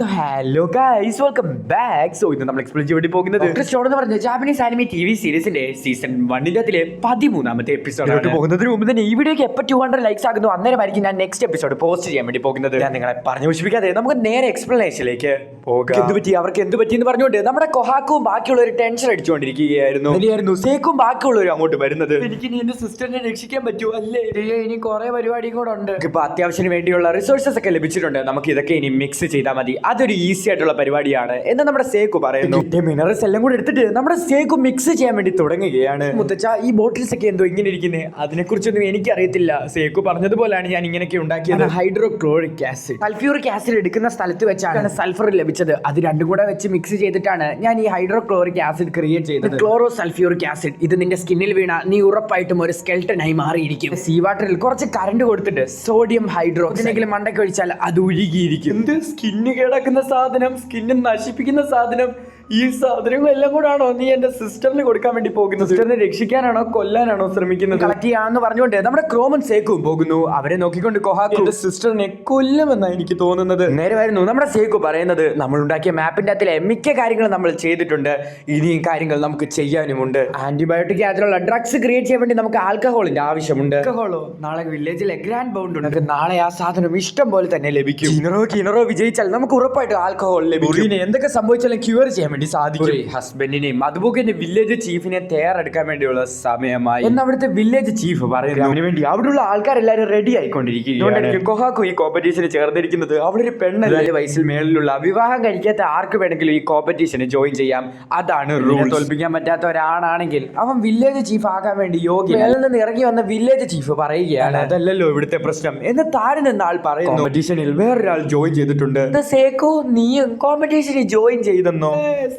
Hello guys, welcome back. So ഇന്ന് നമ്മൾ explain വേണ്ടി പോകുന്നത് സ്റ്റോൺ എന്ന് പറഞ്ഞ ജാപ്പനീസ് ആനിമി TV സീരീസിന്റെ സീസൺ 1 13ാമത്തെ എപ്പിസോഡ് പോകുന്നതിന് മുമ്പ് തന്നെ ഈ വീഡിയോക്ക് എപ്പോൾ 200 ലൈക്സ് ആകുന്നു അന്നേരമായിരിക്കും ഞാൻ നെക്സ്റ്റ് എപ്പിസോഡ് പോസ്റ്റ് ചെയ്യാൻ വേണ്ടി പോകുന്നത്. ഞാൻ നിങ്ങളെ പറഞ്ഞു വിശ്വസിക്കാതെ നമുക്ക് നേരെ എക്സ്പ്ലനേഷനിലേക്ക് പോകാം. എന്ത് പറ്റി അവർക്ക് എന്ത് പറ്റി എന്ന് പറഞ്ഞുകൊണ്ട് നമ്മുടെ കൊഹാക്കും ബാക്കിയുള്ളവർ ടെൻഷൻ അടിച്ചുകൊണ്ടിരിക്കുകയായിരുന്നു. സേക്കും ബാക്കിയുള്ളവരും അങ്ങോട്ട് വരുന്നത്. എനിക്ക് ഇനി എന്റെ സിസ്റ്ററിനെ രക്ഷിക്കാൻ പറ്റുമോ അല്ലേ? ഇനി കുറെ പരിപാടിയും കൂടെ ഉണ്ട്. ഇപ്പൊ അത്യാവശ്യത്തിന് വേണ്ടിയുള്ള റിസോഴ്സസ് ഒക്കെ ലഭിച്ചിട്ടുണ്ട്. നമുക്ക് ഇതൊക്കെ ഇനി മിക്സ് ചെയ്താൽ മതി. അതൊരു ഈസി ആയിട്ടുള്ള പരിപാടിയാണ് എന്ന് നമ്മുടെ സേക്കു പറയുന്നു. മിനറൽസ് എല്ലാം കൂടെ എടുത്തിട്ട് നമ്മുടെ സേക്കു മിക്സ് ചെയ്യാൻ വേണ്ടി തുടങ്ങുകയാണ്. മുത്തച്ഛ, ഈ ബോട്ടിൽസ് ഒക്കെ എന്തോ ഇങ്ങനെ ഇരിക്കുന്നത്, അതിനെ കുറിച്ചൊന്നും എനിക്കറിയത്തില്ല. സേക്കു പറഞ്ഞതുപോലെയാണ് ഞാൻ ഇങ്ങനെയൊക്കെ ഉണ്ടാക്കിയത്. ഹൈഡ്രോക്ലോറിക് ആസിഡ്, സൾഫ്യൂറിക് ആസിഡ് എടുക്കുന്ന സ്ഥലത്ത് വെച്ചാണ് സൾഫർ ലഭിച്ചത്. അത് രണ്ടും കൂടെ വെച്ച് മിക്സ് ചെയ്തിട്ടാണ് ഞാൻ ഈ ഹൈഡ്രോക്ലോറിക് ആസിഡ് ക്രിയേറ്റ് ചെയ്തത്. ക്ലോറോ സൾഫ്യൂറിക് ആസിഡ് ഇത് നിന്റെ സ്കിന്നിൽ വീണ നീ ഉറപ്പായിട്ടും ഒരു സ്കെൽട്ടൻ ആയി മാറിയിരിക്കും. സീ വാട്ടറിൽ കുറച്ച് കറണ്ട് കൊടുത്തിട്ട് സോഡിയം ഹൈഡ്രോ എന്തെങ്കിലും മണ്ടയ്ക്ക് ഒഴിച്ചാൽ അത് ഉരുകിയിരിക്കും. എന്ത് സ്കിന്ന് കേടാക്കുന്ന സാധനം, സ്കിന്ന് നശിപ്പിക്കുന്ന സാധനം, ഈ സാധനങ്ങളെല്ലാം കൂടാണോ നീ എന്റെ സിസ്റ്ററിന് കൊടുക്കാൻ വേണ്ടി പോകുന്നത്? സിസ്റ്ററിനെ രക്ഷിക്കാനാണോ കൊല്ലാനാണോ ശ്രമിക്കുന്നത്? കളക്ട് ചെയ്യാന്ന് പറഞ്ഞുകൊണ്ട് നമ്മുടെ ക്രോമൻ സേക്കും പോകുന്നു. അവരെ നോക്കിക്കൊണ്ട് കൊഹാക്കു എന്റെ സിസ്റ്ററിനെ കൊല്ലുമെന്നാണ് എനിക്ക് തോന്നുന്നത്. നേരമായിരുന്നു നമ്മുടെ സേക്കു പറയുന്നത്. നമ്മൾ ഉണ്ടാക്കിയ മാപ്പിന്റെ അകത്തിലെ മിക്ക കാര്യങ്ങളും നമ്മൾ ചെയ്തിട്ടുണ്ട്. ഇനിയും കാര്യങ്ങൾ നമുക്ക് ചെയ്യാനുമുണ്ട്. ആന്റിബയോട്ടിക് അതിലുള്ള ഡ്രഗ്സ് ക്രിയേറ്റ് ചെയ്യാൻ വേണ്ടി നമുക്ക് ആൽക്കഹോളിന്റെ ആവശ്യമുണ്ട്. ആൽക്കഹോളോ നാളെ വില്ലേജിലെ ഗ്രാൻഡ് ബൗണ്ട് ഉണ്ട്. നാളെ ആ സാധനം ഇഷ്ടം പോലെ തന്നെ ലഭിക്കും. കിണറോ വിജയിച്ചാൽ നമുക്ക് ഉറപ്പായിട്ട് ആൽക്കഹോൾ ലഭിക്കും. എന്തൊക്കെ സംഭവിച്ചാലും ക്യൂർ ചെയ്യാൻ വേണ്ടി സാധിക്കും. ഹസ്ബൻഡിനെയും അതുപോലെ വില്ലേജ് ചീഫിനെ തയ്യാറെടുക്കാൻ വേണ്ടിയുള്ള സമയമായി എന്ന് അവിടുത്തെ വില്ലേജ് ചീഫ് പറയുന്നു. അതിനു വേണ്ടി അവിടെയുള്ള ആൾക്കാരെല്ലാരും റെഡി ആയിക്കൊണ്ടിരിക്കുകയാണ്. കൊഹാക്കു ഈ കോമ്പറ്റീഷന് ചേർന്നിരിക്കുന്നത് അവളൊരു പെണ്ണല്ല. വയസ്സിൽ മേളിലുള്ള വിവാഹം കഴിക്കാത്ത ആർക്ക് വേണമെങ്കിലും ഈ കോമ്പറ്റീഷന് ജോയിൻ ചെയ്യാം. അതാണ് റൂൾ. തോൽപ്പിക്കാൻ പറ്റാത്ത ഒരാളാണെങ്കിൽ അവൻ വില്ലേജ് ചീഫ് ആകാൻ വേണ്ടി യോഗ്യ. മേളിൽ നിന്ന് ഇറങ്ങി വന്ന വില്ലേജ് ചീഫ് പറയുകയാണ്, അതല്ലല്ലോ ഇവിടുത്തെ പ്രശ്നം എന്ന് താഴെ നിന്ന് ആൾ പറയുന്നു. കോമ്പറ്റീഷനിൽ വേറൊരാൾ ജോയിൻ ചെയ്തിട്ടുണ്ട്. സേക്കു നീയും കോമ്പറ്റീഷനിൽ ജോയിൻ ചെയ്തെന്നോ?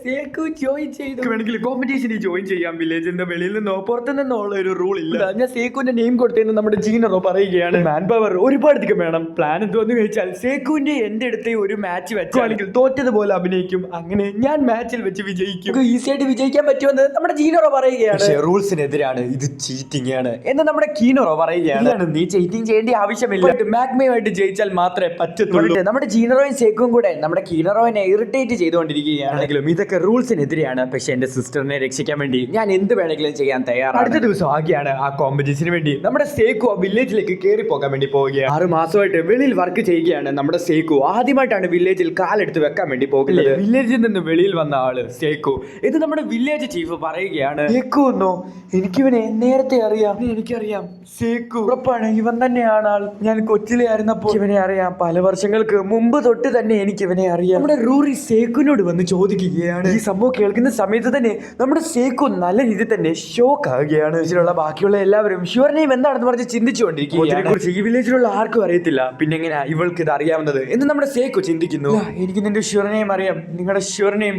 സേക്കു ജോയിൻ ചെയ്തു. വേണമെങ്കിൽ കോമ്പറ്റീഷനിൽ ജോയിൻ ചെയ്യാം. വില്ലേജിന്റെ വെളിയിൽ നിന്നോ പുറത്തു നിന്നോ ഉള്ള ഒരു റൂൾ ഇല്ല. ഞാൻ സേക്കുവിന്റെ നെയിം കൊടുത്തെന്ന് നമ്മുടെ ജീനറോ പറയുകയാണ്. മാൻ പവർ ഒരുപാട് അധികം വേണം. പ്ലാൻ എന്തോന്ന് ചോദിച്ചാൽ സേക്കുവിന്റെ എന്റെ അടുത്ത് ഒരു മാച്ച് വെച്ചാണെങ്കിൽ തോറ്റതുപോലെ അഭിനയിക്കും. അങ്ങനെ ഞാൻ മാച്ചിൽ വെച്ച് വിജയിക്കും. ഈസി ആയിട്ട് വിജയിക്കാൻ പറ്റുമെന്ന് നമ്മുടെ ജീനറോ പറയുകയാണ്. റൂൾസിനെതിരാണ്, ഇത് ചീറ്റിംഗ് ആണ് എന്ന് നമ്മുടെ കീനറോ പറയുകയാണ്. നീ ചീറ്റിംഗ് ചെയ്യേണ്ട ആവശ്യമില്ല. മാഗ്മയുമായിട്ട് ജയിച്ചാൽ മാത്രമേ പറ്റത്തുള്ളൂ. നമ്മുടെ ജീനറോയും സേക്കും കൂടെ നമ്മുടെ കീനറോനെ ഇറിറ്റേറ്റ് ചെയ്തുകൊണ്ടിരിക്കുകയാണെങ്കിലും ഇതൊക്കെ റൂൾസിനെതിരെയാണ്. പക്ഷെ എന്റെ സിസ്റ്ററിനെ രക്ഷിക്കാൻ വേണ്ടി ഞാൻ എന്ത് വേണമെങ്കിലും ചെയ്യാൻ തയ്യാറാണ്. അടുത്ത ദിവസം ആകെയാണ് ആ കോമ്പറ്റീഷന് വേണ്ടി നമ്മുടെ സേക്കു ആ വില്ലേജിലേക്ക് കയറി പോകാൻ വേണ്ടി പോവുകയാണ്. 6 മാസമായിട്ട് വെളിയിൽ വർക്ക് ചെയ്യുകയാണ് നമ്മുടെ സേക്കു. ആദ്യമായിട്ടാണ് വില്ലേജിൽ കാലെടുത്ത് വെക്കാൻ വേണ്ടി പോകുന്നത്. വില്ലേജിൽ നിന്ന് വെളിയിൽ വന്ന ആള് സേക്കു. ഇത് നമ്മുടെ വില്ലേജ് ചീഫ് പറയുകയാണ്, സേക്കു എന്നോ? എനിക്കിവനെ നേരത്തെ അറിയാം. എനിക്കറിയാം സേക്കു, ഉറപ്പാണ് ഇവൻ തന്നെയാണ് ആൾ. ഞാൻ കൊച്ചിലെ ആയിരുന്നപ്പോൾ ഇവനെ അറിയാം. പല വർഷങ്ങൾക്ക് മുമ്പ് തൊട്ട് തന്നെ എനിക്ക് ഇവനെ അറിയാം. നമ്മുടെ റൂറി സേക്കുനോട് വന്ന് ചോദിക്കുകയാണ്. ഈ സംഭവം കേൾക്കുന്ന സമയത്ത് തന്നെ നമ്മുടെ സേക്കു നല്ല രീതിയിൽ തന്നെ ഷോക്ക് ആവുകയാണ്. ഇതിലുള്ള ബാക്കിയുള്ള എല്ലാവരും ഷുവർ നെയിം എന്താണെന്ന് പറഞ്ഞ് ചിന്തിച്ചുകൊണ്ടിരിക്കുകയാണ്. ഈ വില്ലേജിലുള്ള ആർക്കും അറിയത്തില്ല, പിന്നെ എങ്ങനെയാ ഇവൾക്ക് ഇത് അറിയാവുന്നത് എന്ന് നമ്മുടെ സേക്കു ചിന്തിക്കുന്നു. എനിക്ക് നിന്റെ ഷുവർ നെയിം അറിയാം. നിങ്ങളുടെ ഷുവർ നെയിം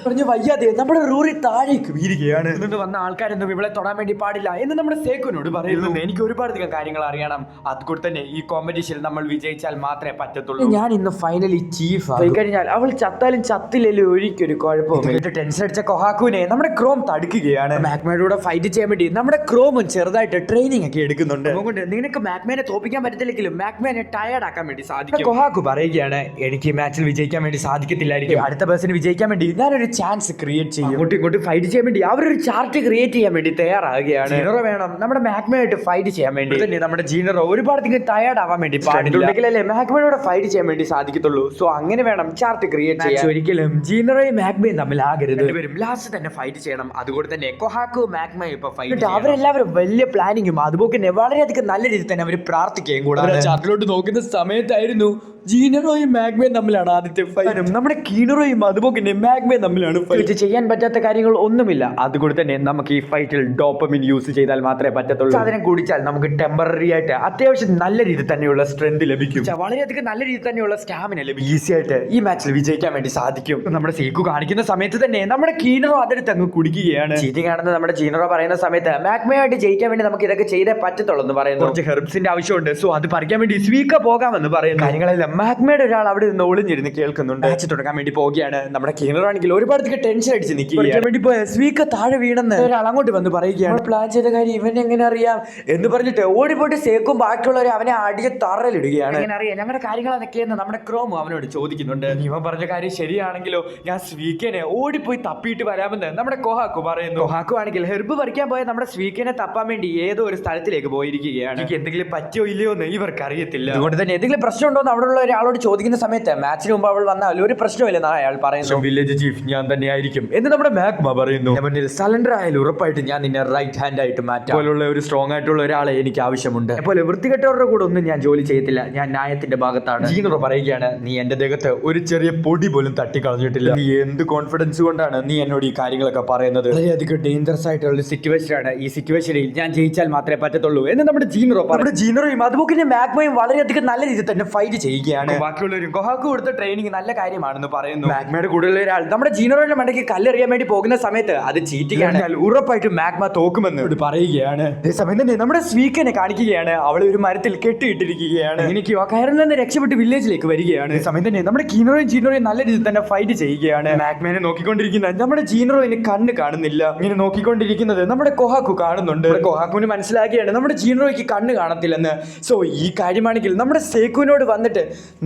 പറഞ്ഞ് വയ്യാതെ നമ്മുടെ റൂറി താഴേക്ക് വീഴുകയാണ്. എന്നിട്ട് വന്ന ആൾക്കാരൊന്നും ഇവളെ തൊടാൻ വേണ്ടി പാടില്ല എന്ന് നമ്മുടെ സേക്കുനോട് പറയുന്നു. എനിക്ക് ഒരുപാട് അധികം കാര്യങ്ങൾ അറിയണം. അതുകൊണ്ട് തന്നെ ഈ കോമ്പറ്റീഷനിൽ നമ്മൾ വിജയിച്ചാൽ മാത്രമേ പറ്റത്തുള്ളൂ. ഞാൻ ഇന്ന് ഫൈനലി ചീഫ് ആയി കഴിഞ്ഞാൽ അവൾ ചത്താലും ചത്തില്ലല്ലോ ഒരിക്കലും കുഴപ്പമില്ല. ടെൻഷൻ അടിച്ച കൊഹാക്കുവിനെ നമ്മുടെ ക്രോം തടുക്കുകയാണ്. മാഗ്മയുടെ ഫൈറ്റ് ചെയ്യാൻ വേണ്ടി നമ്മുടെ ക്രോമും ചെറുതായിട്ട് ട്രെയിനിങ് ഒക്കെ എടുക്കുന്നുണ്ട്. അതുകൊണ്ട് നിനക്ക് മാഗ്മേനെ തോപ്പിക്കാൻ പറ്റത്തില്ലെങ്കിലും മാഗ്മേനെ ടയർഡ് ആക്കാൻ വേണ്ടി സാധിക്കും. കൊഹാക്കു പറയുകയാണ്, എനിക്ക് ഈ മാച്ചിൽ വിജയിക്കാൻ വേണ്ടി സാധിക്കത്തില്ലായിരിക്കും. അടുത്ത പേഴ്സൺ വിജയിക്കാൻ വേണ്ടി ഞാനൊരു ചാൻസ് ക്രിയേറ്റ് ചെയ്യും. ഇങ്ങോട്ട് ഫൈറ്റ് ചെയ്യാൻ വേണ്ടി അവരൊരു ചാർട്ട് ക്രിയേറ്റ് ചെയ്യാൻ വേണ്ടി തയ്യാറാകുകയാണ്. ജീനറോ വേണം നമ്മുടെ മാഗ്മയായിട്ട് ഫൈറ്റ് ചെയ്യാൻ വേണ്ടി. തന്നെ നമ്മുടെ ജീനറോ ഒരുപാട് ടയർഡ് ആവാൻ വേണ്ടി പാടില്ലെങ്കിലല്ലേ മാഗ്മയോട് ഫൈറ്റ് ചെയ്യാൻ വേണ്ടി സാധിക്കത്തുള്ളൂ. സോ അങ്ങനെ വേണം ചാർട്ട് ക്രിയേറ്റ് ചെയ്യാൻ. ഒരിക്കലും ജീനറോയും മാഗ്മയും തമ്മിൽ ആകരുത്. ലാസ്റ്റ് തന്നെ ഫൈറ്റ് ചെയ്യണം. അതുകൊണ്ട് തന്നെ കൊഹാക്കു മാഗ്മയും ഇപ്പൊ ഫൈറ്റ്. അവരെല്ലാവരും വലിയ പ്ലാനിങ്ങും അതുപോലെ തന്നെ വളരെയധികം നല്ല രീതിയിൽ തന്നെ അവർ പ്രാർത്ഥിക്കുകയും കൂടാതെ ചാർട്ടിലോട്ട് നോക്കുന്ന സമയത്തായിരുന്നു ജീനറോയും മാഗ്മയും തമ്മിലാണ് ആദ്യത്തെ ഫൈറ്റ്. നമ്മുടെ കീനറോയും അതുപോലെ തന്നെ മാഗ്മയും തമ്മിലാണ് ഫൈറ്റ്. ചെയ്യാൻ പറ്റാത്ത കാര്യങ്ങൾ ഒന്നുമില്ല. അതുകൊണ്ട് തന്നെ നമുക്ക് ഈ ഫൈറ്റിൽ ഡോപ്പമിൻ യൂസ് ചെയ്താൽ മാത്രമേ പറ്റത്തുള്ളൂ. സാധനം കുടിച്ചാൽ നമുക്ക് ടെമ്പററി ആയിട്ട് അത്യാവശ്യം നല്ല രീതിയിൽ തന്നെയുള്ള സ്ട്രെങ്ത് ലഭിക്കും. വളരെയധികം നല്ല രീതിയിൽ തന്നെയുള്ള സ്റ്റാമിന ലഭിക്കും. ഈസി ആയിട്ട് ഈ മാച്ചിൽ വിജയിക്കാൻ വേണ്ടി സാധിക്കും. നമ്മുടെ സേക്കു കാണിക്കുന്ന സമയത്ത് തന്നെ നമ്മുടെ കീനറോ അതെടുത്ത് അങ്ങ് കുടിക്കുകയാണ്. ചീറ്റിംഗ് ആണെന്ന് നമ്മുടെ ജീനറോ പറയുന്ന സമയത്ത് മാഗ്മയായിട്ട് ജയിക്കാൻ വേണ്ടി നമുക്ക് ഇതൊക്കെ ചെയ്തേ പറ്റത്തുള്ളൂ എന്ന് പറയുന്നു. കുറച്ച് ഹെർബ്സിന്റെ ആവശ്യമുണ്ട്. സോ അത് പറിക്കാൻ വേണ്ടി സ്വീക്ക പോകാമെന്ന് പറയുന്നു. കാര്യങ്ങളെല്ലാം മാഗ്മയുടെ ഒരാൾ അവിടെ നിന്ന് ഒളിഞ്ഞിരുന്ന് കേൾക്കുന്നുണ്ട്. മാച്ച് തുടങ്ങാൻ വേണ്ടി പോവുകയാണ്. നമ്മുടെ കിണറാണെങ്കിൽ ഒരുപാട് ടെൻഷൻ അടിച്ച് നിൽക്കുകയാണ്. വേണ്ടി പോയ സ്വീക്ക താഴെ വീണെന്ന് ഒരാൾ അങ്ങോട്ട് വന്ന് പറയുകയാണ്. പ്ലാൻ ചെയ്ത കാര്യം ഇവൻ എങ്ങനെ അറിയാം എന്ന് പറഞ്ഞിട്ട് ഓടിപ്പോയിട്ട് സേക്കും ബാക്കിയുള്ളവരെ അവനെ അടിച്ച് തറലിടുകയാണ്. എങ്ങനെ അറിയാം ഞങ്ങളുടെ കാര്യങ്ങൾ അതൊക്കെയെന്ന് നമ്മുടെ ക്രോമു അവനോട് ചോദിക്കുന്നുണ്ട്. ഇവൻ പറഞ്ഞ കാര്യം ശരിയാണെങ്കിലോ ഞാൻ സ്വീക്കനെ ഓടിപ്പോയി തപ്പിയിട്ട് വരാമെന്ന് നമ്മുടെ കൊഹാക്കു പറയുന്നു. കൊഹാക്കു ആണെങ്കിൽ ഹെർബ് പറിക്കാൻ പോയ നമ്മുടെ സ്വീക്കനെ തപ്പാൻ വേണ്ടി ഏതോ ഒരു സ്ഥലത്തിലേക്ക് പോയിരിക്കുകയാണ്. എനിക്ക് എന്തെങ്കിലും പറ്റിയോ ഇല്ലയോ എന്ന് ഇവർക്ക് അറിയത്തില്ല. അതുകൊണ്ട് തന്നെ എന്തെങ്കിലും പ്രശ്നമുണ്ടോ എന്ന് അവിടെയുള്ള ഒരാളോട് ചോദിക്കുന്ന സമയത്ത് മാച്ചിന് മുമ്പ് അവൾ വന്നാൽ ഒരു പ്രശ്നമില്ലെന്ന് അയാൾ പറയുന്നു. വില്ലേജ് ചീഫ് ഞാൻ തന്നെ ആയിരിക്കും എന്ന് നമ്മുടെ മാഗ്മ പറയുന്നു. സലണ്ടർ ആയാലും ഉറപ്പായിട്ട് ഞാൻ നിന്നെ റൈറ്റ് ഹാൻഡ് ആയിട്ട് മാറ്റാം. പോലുള്ള ഒരു സ്ട്രോങ് ആയിട്ടുള്ള ഒരാളെ എനിക്ക് ആവശ്യമുണ്ട്. അതുപോലെ വൃത്തികെട്ടവരുടെ കൂടെ ഒന്നും ഞാൻ ജോലി ചെയ്യത്തില്ല. ഞാൻ ന്യായത്തിന്റെ ഭാഗത്താണ്. ജീനറോ പറയുകയാണ് നീ എന്റെ ദേഹത്ത് ഒരു ചെറിയ പൊടി പോലും തട്ടിക്കളഞ്ഞിട്ടില്ല. നീ എന്ത് കോൺഫിഡൻസ് കൊണ്ടാണ് നീ എന്നോട് ഈ കാര്യങ്ങളൊക്കെ പറയുന്നത്? വളരെയധികം ഡേഞ്ചറസ് ആയിട്ടുള്ള സിറ്റുവേഷനാണ്. ഈ സിറ്റുവേഷനിൽ ഞാൻ ജയിച്ചാൽ മാത്രമേ പറ്റത്തുള്ളൂ എന്ന് നമ്മുടെ ജീനറോ നമ്മുടെ ജീനറോയും അതുപോലെ മാഗ്മയും വളരെയധികം നല്ല രീതിയിൽ തന്നെ ഫൈറ്റ് ചെയ്യുകയാണ്. ബാക്കിയുള്ളവരും കൊഹാക്കു കൊടുത്ത ട്രെയിനിങ് നല്ല കാര്യമാണെന്ന് പറയുന്നു. മാഗ്മയുടെ കൂടുതൽ ഒരാൾ നമ്മുടെ ജീനറോയുടെ മണ്ടയ്ക്ക് കല്ലെറിയാൻ വേണ്ടി പോകുന്ന സമയത്ത് അത് ചീറ്റിയാണ്. ഉറപ്പായിട്ടും മാഗ്മ തോക്കുമെന്ന് പറയുകയാണ്. അതേസമയം തന്നെ നമ്മുടെ സ്വീക്കനെ കാണിക്കുകയാണ്. അവളെ ഒരു മരത്തിൽ കെട്ടിയിട്ടിരിക്കുകയാണ്. എനിക്ക് ആ കയറിൽ നിന്ന് രക്ഷപ്പെട്ട് വില്ലേജിലേക്ക് വരികയാണ്. സമയം തന്നെ നമ്മുടെ കീനറോയും ജീനറോയും നല്ല രീതിയിൽ തന്നെ ഫൈറ്റ് ചെയ്യുകയാണ്. മാഗ്മനെ നോക്കിക്കൊണ്ടിരിക്കുന്ന നമ്മുടെ ജീനറോയിന് കണ്ണ് കാണുന്നില്ല. ഇങ്ങനെ നോക്കിക്കൊണ്ടിരിക്കുന്നത് നമ്മുടെ കൊഹാക്കു കാണുന്നുണ്ട്. കൊഹാക്കുവിന് മനസ്സിലാക്കിയാണ് നമ്മുടെ ജീനറോയ്ക്ക് കണ്ണ് കാണത്തില്ലെന്ന്. സോ ഈ കാര്യമാണെങ്കിൽ നമ്മുടെ സേക്കുവിനോട് വന്നിട്ട്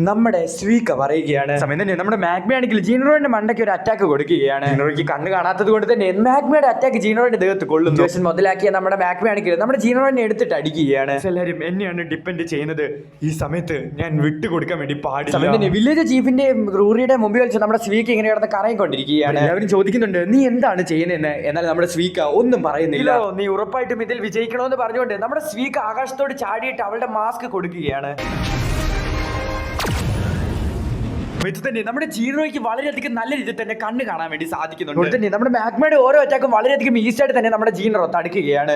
നമ്മുടെ സ്വീക്ക പറയുകയാണ്. സമയം തന്നെ നമ്മുടെ മാഗ്മ ആണെങ്കിൽ ജീനറോയുടെ മണ്ടയ്ക്ക് ഒരു അറ്റാക്ക് കൊടുക്കുകയാണ്. ജീനറോയ്ക്ക് കണ്ണ് കാണാത്തത് കൊണ്ട് തന്നെ മാഗ്മയുടെ അറ്റാക്ക് ജീനറോയുടെ ദേഹത്ത് കൊള്ളുന്നു. സിറ്റുവേഷൻ മുതലാക്കിയ നമ്മുടെ മാഗ്മ ആണെങ്കിൽ നമ്മുടെ ജീനറോനെ എടുത്തിട്ട് അടിക്കുകയാണ്. എല്ലാവരും എന്നെയാണ് ഡിപ്പെൻഡ് ചെയ്യുന്നത്. ഈ സമയത്ത് ഞാൻ വിട്ടുകൊടുക്കാൻ വേണ്ടി പാടില്ല. സമയം തന്നെ വില്ലേജ് ചീഫിന്റെ റൂറിയുടെ മുമ്പിൽ വെച്ച് നമ്മുടെ സ്വീക്ക ഇങ്ങനെ കിടന്ന് കറങ്ങിക്കൊണ്ടിരിക്കുകയാണ്. എല്ലാവരും ചോദിക്കുന്നുണ്ട് നീ എന്താണ് ചെയ്യുന്നതെന്ന്. എന്നാൽ നമ്മുടെ സ്വീക്ക ഒന്നും പറയുന്നില്ല. നീ ഉറപ്പായിട്ടും ഇതിൽ വിജയിക്കണമെന്ന് പറഞ്ഞുകൊണ്ട് നമ്മുടെ സ്വീക്ക ആകാശത്തോട് ചാടിയിട്ട് അവളുടെ മാസ്ക് കൊടുക്കുകയാണ്. തന്നെ നമ്മുടെ ജീനറോയ്ക്ക് വളരെയധികം നല്ല രീതിയിൽ തന്നെ കണ്ണ് കാണാൻ വേണ്ടി സാധിക്കുന്നുണ്ട്. തന്നെ നമ്മുടെ മാഗ്മയുടെ ഓരോ അറ്റാക്കും വളരെയധികം ഈസിയായിട്ട് തന്നെ നമ്മുടെ ജീനറോ തടുക്കുകയാണ്.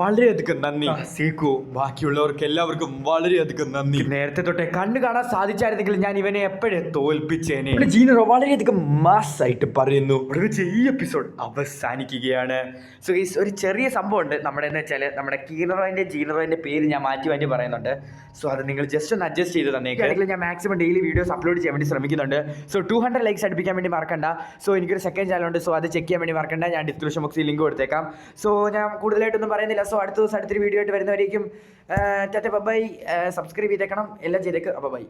വളരെയധികം നന്ദി സീക്കു. ബാക്കിയുള്ളവർക്ക് എല്ലാവർക്കും വളരെയധികം നന്ദി. നേരത്തെ തൊട്ടേ കണ്ണ് കാണാൻ സാധിച്ചായിരുന്നെങ്കിൽ ഞാൻ ഇവനെ എപ്പോഴേ തോൽപ്പിച്ചേനെ. ജീനറോ വളരെയധികം മാസ്സായിട്ട് പറയുന്നു. ഈ എപ്പിസോഡ് അവസാനിക്കുകയാണ്. സോ ഒരു ചെറിയ സംഭവം ഉണ്ട് നമ്മുടെ എന്ന് വെച്ചാൽ നമ്മുടെ കീനറോന്റെ ജീനറോന്റെ പേര് ഞാൻ മാറ്റി മാറ്റി പറയുന്നുണ്ട്. സോ അത് നിങ്ങൾ ജസ്റ്റ് ഒന്ന് അഡ്ജസ്റ്റ് ചെയ്ത് തന്നേക്കും. ഞാൻ മാക്സിമം ഡെയിലി വീഡിയോസ് അപ്ലോഡ് ചെയ്യാൻ വേണ്ടി ശ്രമിക്കുന്നുണ്ട്. സോ 200 ലൈക്സ് അടുപ്പിക്കാൻ വേണ്ടി മറക്കണ്ട. സോ എനിക്കൊരു സെക്കൻഡ് ചാനലുണ്ട്. സോ അത് ചെക്ക് ചെയ്യാൻ വേണ്ടി മറക്കണ്ട. ഞാൻ ഡിസ്ക്രിപ്ഷൻ ബോക്സിൽ ലിങ്ക് കൊടുത്തേക്കാം. സോ ഞാൻ കൂടുതലായിട്ടൊന്നും പറയുന്നില്ല. സോ അടുത്ത ദിവസം അടുത്തൊരു വീഡിയോ ആയിട്ട് വരുന്നവരേക്കും ടാറ്റ ബൈ. സബ്സ്ക്രൈബ് ചെയ്തേക്കണം. എല്ലാം ചെയ്തേക്ക്. ബൈ.